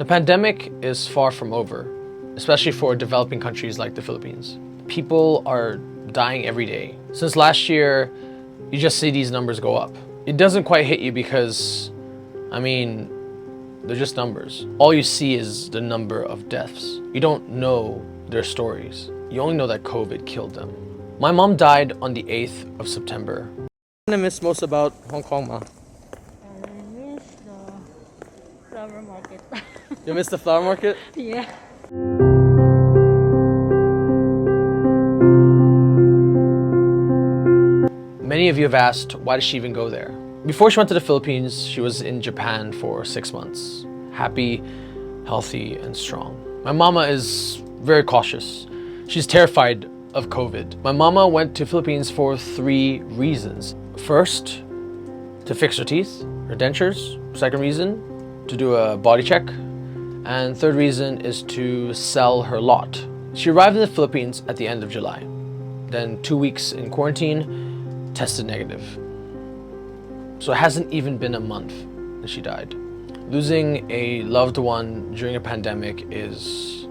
pandemic is far from over, especially for developing countries like the Philippines. People are dying every day. Since last year, you just see these numbers go up. It doesn't quite hit you because, they're just numbers. All you see is the number of deaths. You don't know their stories. You only know that COVID killed them. My mom died on the 8th of September. What I miss most about Hong Kong, Ma? I miss the flower market. You miss the flower market? Yeah. Many of you have asked, why does she even go there? Before she went to the Philippines, she was in Japan for 6 months. Happy, healthy, and strong. My mama is very cautious. She's terrified of COVID. My mama went to Philippines for 3 reasons. First, to fix her teeth, her dentures. Second reason, to do a body check. And third reason is to sell her lot. She arrived in the Philippines at the end of July. Then 2 weeks in quarantine, tested negative. So it hasn't even been a month that she died. Losing a loved one during a pandemic is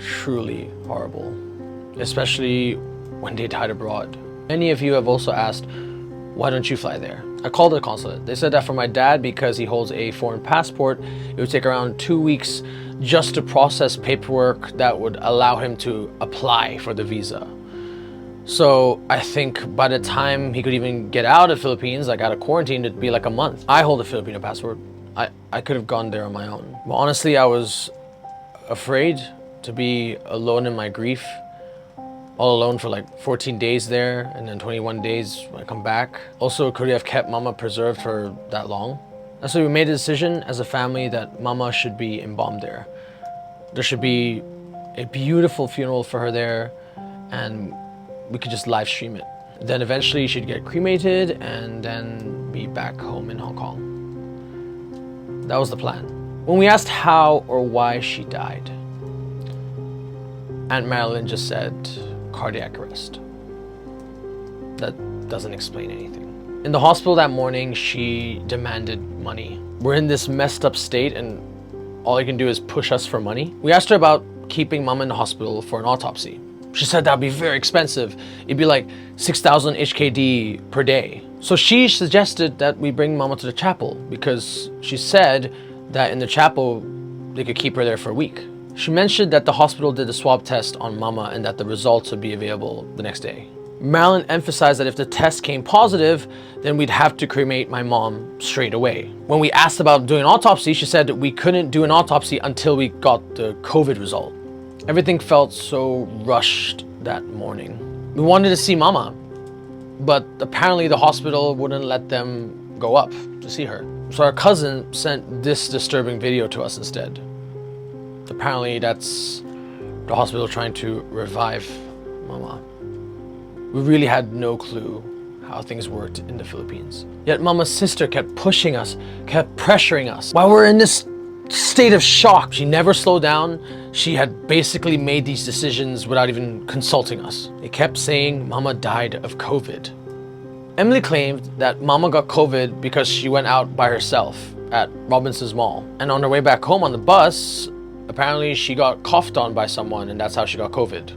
truly horrible, especially when they died abroad. Many of you have also asked, why don't you fly there? I called the consulate. They said that for my dad, because he holds a foreign passport, it would take around 2 weeks just to process paperwork that would allow him to apply for the visa. So I think by the time he could even get out of the Philippines, like out of quarantine, it'd be like a month. I hold a Filipino passport. I could have gone there on my own. But honestly, I was afraid to be alone in my grief. All alone for like 14 days there, and then 21 days when I come back. Also, could we have kept Mama preserved for that long? And so we made a decision as a family that Mama should be embalmed there. There should be a beautiful funeral for her there, and we could just live stream it. Then eventually she'd get cremated and then be back home in Hong Kong. That was the plan. When we asked how or why she died, Aunt Marilyn just said cardiac arrest. That doesn't explain anything. In the hospital that morning, she demanded money. We're in this messed up state and all you can do is push us for money. We asked her about keeping Mama in the hospital for an autopsy. She said that'd be very expensive. It'd be like 6,000 HKD per day. So she suggested that we bring Mama to the chapel because she said that in the chapel, they could keep her there for a week. She mentioned that the hospital did a swab test on Mama and that the results would be available the next day. Marilyn emphasized that if the test came positive, then we'd have to cremate my mom straight away. When we asked about doing an autopsy, she said that we couldn't do an autopsy until we got the COVID result. Everything felt so rushed that morning. We wanted to see Mama, but apparently the hospital wouldn't let them go up to see her. So our cousin sent this disturbing video to us instead. Apparently that's the hospital trying to revive Mama. We really had no clue how things worked in the Philippines. Yet Mama's sister kept pushing us, kept pressuring us. While we're in this state of shock, she never slowed down. She had basically made these decisions without even consulting us. They kept saying Mama died of COVID. Emily claimed that Mama got COVID because she went out by herself at Robinson's Mall. And on her way back home on the bus, apparently she got coughed on by someone and that's how she got COVID.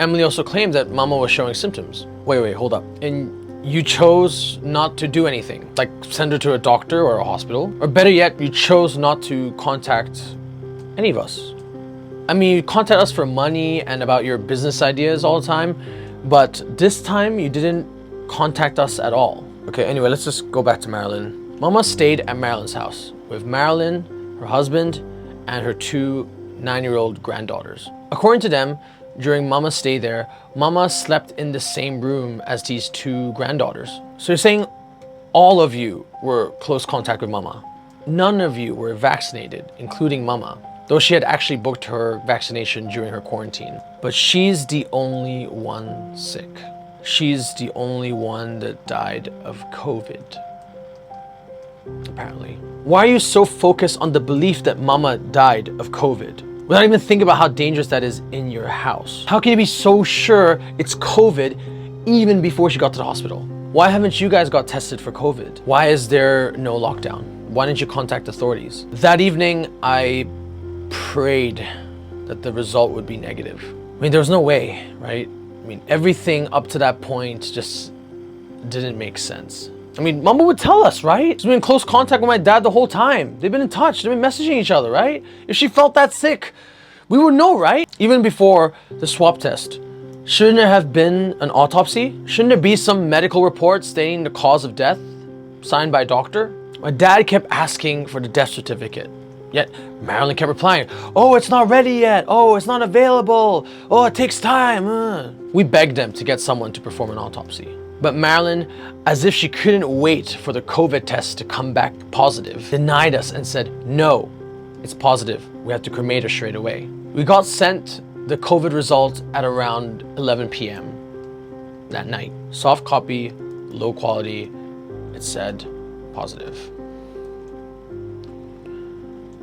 Emily also claimed that Mama was showing symptoms. Wait, hold up. And you chose not to do anything, like send her to a doctor or a hospital? Or better yet, you chose not to contact any of us. You contact us for money and about your business ideas all the time, but this time you didn't contact us at all. Okay, anyway, let's just go back to Marilyn. Mama stayed at Marilyn's house with Marilyn, her husband, and her 2 9-year-old granddaughters. According to them, during Mama's stay there, Mama slept in the same room as these 2 granddaughters. So you're saying all of you were close contact with Mama. None of you were vaccinated, including Mama, though she had actually booked her vaccination during her quarantine. But she's the only one sick. She's the only one that died of COVID, apparently. Why are you so focused on the belief that Mama died of COVID without even thinking about how dangerous that is in your house? How can you be so sure it's COVID even before she got to the hospital? Why haven't you guys got tested for COVID? Why is there no lockdown? Why didn't you contact authorities? That evening, I prayed that the result would be negative. I mean, there was no way, right? I mean, everything up to that point just didn't make sense. I mean, Mama would tell us, right? She's been in close contact with my dad the whole time. They've been in touch, they've been messaging each other, right? If she felt that sick, we would know, right? Even before the swab test. Shouldn't there have been an autopsy? Shouldn't there be some medical report stating the cause of death, signed by a doctor? My dad kept asking for the death certificate. Yet Marilyn kept replying, oh, it's not ready yet. Oh, it's not available. Oh, it takes time. We begged them to get someone to perform an autopsy. But Marilyn, as if she couldn't wait for the COVID test to come back positive, denied us and said, no, it's positive. We have to cremate her straight away. We got sent the COVID result at around 11 p.m. that night. Soft copy, low quality. It said positive.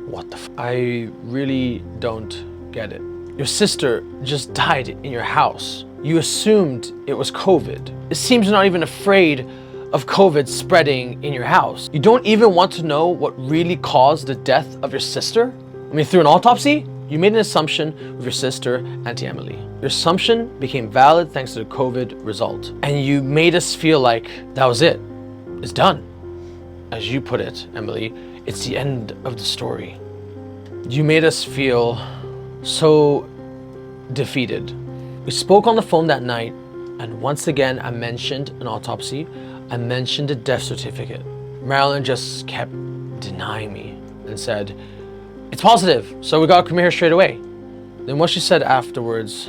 What the I really don't get it. Your sister just died in your house. You assumed it was COVID. It seems you're not even afraid of COVID spreading in your house. You don't even want to know what really caused the death of your sister? I mean, through an autopsy, you made an assumption with your sister, Auntie Emily. Your assumption became valid thanks to the COVID result. And you made us feel like that was it. It's done. As you put it, Emily, it's the end of the story. You made us feel so defeated. We spoke on the phone that night, and once again, I mentioned an autopsy. I mentioned a death certificate. Marilyn just kept denying me and said, it's positive, so we gotta come here straight away. Then what she said afterwards,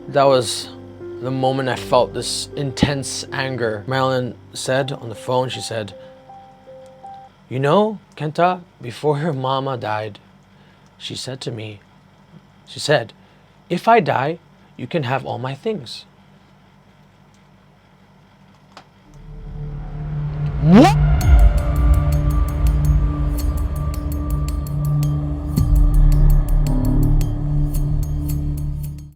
that was the moment I felt this intense anger. Marilyn said on the phone, she said, you know, Kenta, before your mama died, she said to me, she said, if I die, you can have all my things. What?